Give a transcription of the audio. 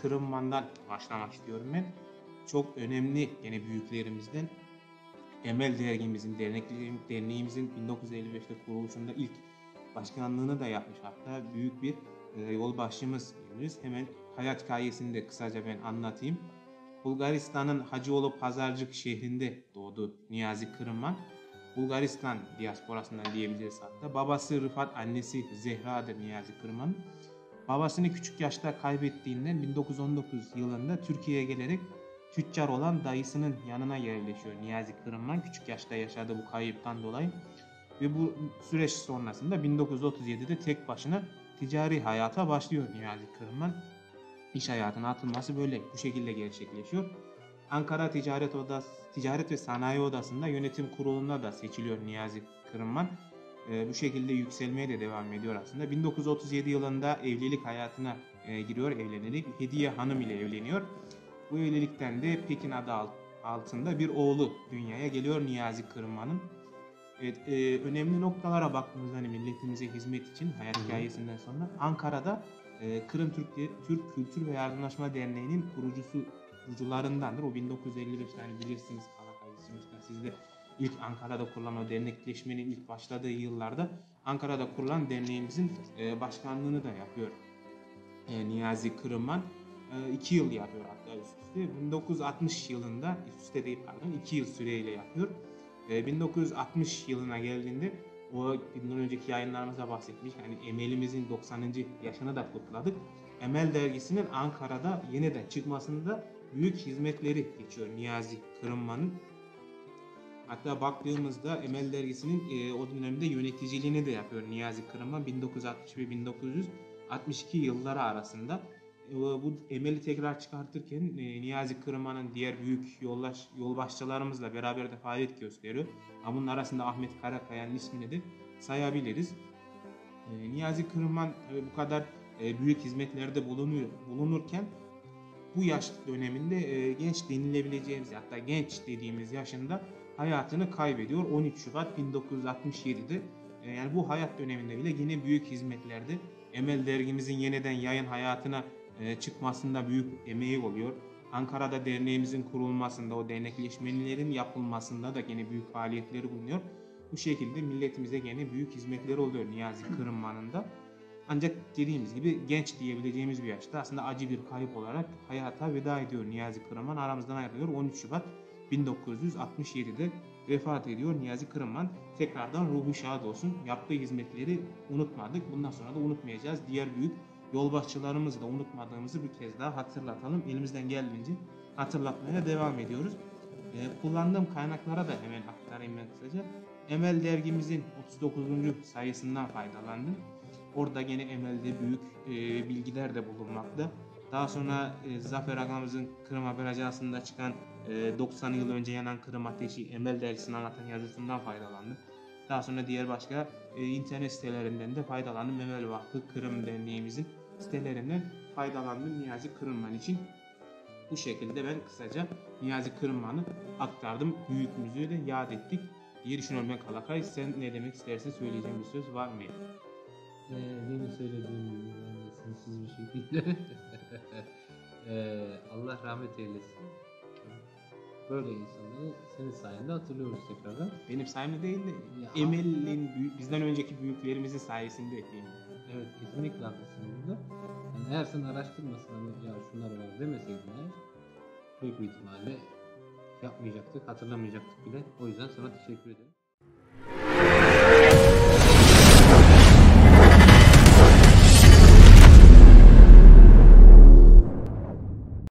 Kırımman'dan başlamak istiyorum ben. Çok önemli yine büyüklerimizden Emel dergimizin, derneğimizin 1955'te kuruluşunda ilk başkanlığını da yapmış. Hatta büyük bir yolbaşçımız diyebiliriz. Hemen hayat hikayesini de kısaca ben anlatayım. Bulgaristan'ın Hacıoğlu Pazarcık şehrinde doğdu Niyazi Kırımman. Bulgaristan diasporasından diyebiliriz hatta. Babası Rıfat, annesi Zehra'dır Niyazi Kırımman. Babasını küçük yaşta kaybettiğinden 1919 yılında Türkiye'ye gelerek tüccar olan dayısının yanına yerleşiyor Niyazi Kırımman. Küçük yaşta yaşadığı bu kayıptan dolayı. Ve bu süreç sonrasında 1937'de tek başına ticari hayata başlıyor Niyazi Kırımman. İş hayatına atılması böyle bu şekilde gerçekleşiyor. Ankara Ticaret ve Sanayi Odası'nda yönetim kurulunda da seçiliyor Niyazi Kırımman. Bu şekilde yükselmeye de devam ediyor aslında. 1937 yılında evlilik hayatına giriyor, evlenerek Hediye Hanım ile evleniyor. Bu evlilikten de Pekin adı altında bir oğlu dünyaya geliyor Niyazi Kırımman'ın. Evet, önemli noktalara baktığımızda hani milletimize hizmet için hayat hikayesinden sonra Ankara'da Kırım Türk Kültür ve Yardımlaşma Derneği'nin kurucularındandır. O 1955 yani bilirsiniz Kalakayısı'nda siz de ilk Ankara'da kurulan o dernekleşmenin ilk başladığı yıllarda Ankara'da kurulan derneğimizin başkanlığını da yapıyor Niyazi Kırımman. 2 yıl yapıyor hatta üst üste. 1960 yılında üst üste değil pardon 2 yıl süreyle yapıyor. 1960 yılına geldiğinde o bundan önceki yayınlarımızda bahsetmiş hani Emel'imizin 90. yaşını da kutladık. Emel dergisinin Ankara'da yeniden çıkmasında büyük hizmetleri geçiyor Niyazi Kırımman'ın. Hatta baktığımızda Emel dergisinin o dönemde yöneticiliğini de yapıyor Niyazi Kırımman 1960 ve 1962 yılları arasında. Bu Emel'i tekrar çıkartırken Niyazi Kırımman'ın diğer büyük yolbaşçılarımızla beraber de faaliyet gösteriyor. Bunun arasında Ahmet Karakaya'nın ismini de sayabiliriz. Niyazi Kırımman bu kadar büyük hizmetlerde bulunurken bu yaş döneminde genç denilebileceğimiz hatta genç dediğimiz yaşında hayatını kaybediyor 13 Şubat 1967'de. Yani bu hayat döneminde bile yine büyük hizmetlerde Emel dergimizin yeniden yayın hayatına çıkmasında büyük emeği oluyor. Ankara'da derneğimizin kurulmasında, o dernekleşmelerin yapılmasında da yine büyük faaliyetleri bulunuyor. Bu şekilde milletimize yine büyük hizmetleri oluyor Niyazi Kırımman'ın da. Ancak dediğimiz gibi genç diyebileceğimiz bir yaşta aslında acı bir kayıp olarak hayata veda ediyor Niyazi Kırımman. Aramızdan ayrılıyor 13 Şubat 1967'de vefat ediyor Niyazi Kırımman. Tekrardan ruhu şad olsun. Yaptığı hizmetleri unutmadık. Bundan sonra da unutmayacağız. Diğer büyük yolbaşçılarımızı da unutmadığımızı bir kez daha hatırlatalım. Elimizden geldiğince hatırlatmaya devam ediyoruz. Kullandığım kaynaklara da hemen aktarayım ben kısaca. Emel dergimizin 39. sayısından faydalandım. Orada gene Emel'de büyük bilgiler de bulunmakta. Daha sonra Zafer Agamızın Kırım Haber Ajansı'nda çıkan 90 yıl önce yanan Kırım Ateşi Emel dergisini anlatan yazısından faydalandım. Daha sonra diğer başka internet sitelerinden de faydalandım. Emel Vakfı Kırım Derneğimizin sitelerinden faydalandım Niyazi Kırımman için. Bu şekilde ben kısaca Niyazi Kırımman'ı aktardım. Büyüğümüzü de yad ettik diye düşünüyorum ben Kalakay. Sen ne demek istersin, söyleyeceğim bir söz var mı? Benim söylediğim gibi ben de sınırsız bir şekilde Allah rahmet eylesin. Böyle insanları senin sayende hatırlıyoruz tekrardan. Benim sayemde değil de Ya, Emel'in bizden önceki büyüklerimizin sayesinde diyeyim. evet kesinlikle haklısın burada. Yani eğer sen araştırmasan ya şunlar var demeseydin eğer büyük bir ihtimalle yapmayacaktık, hatırlamayacaktık bile. O yüzden sana teşekkür ederim.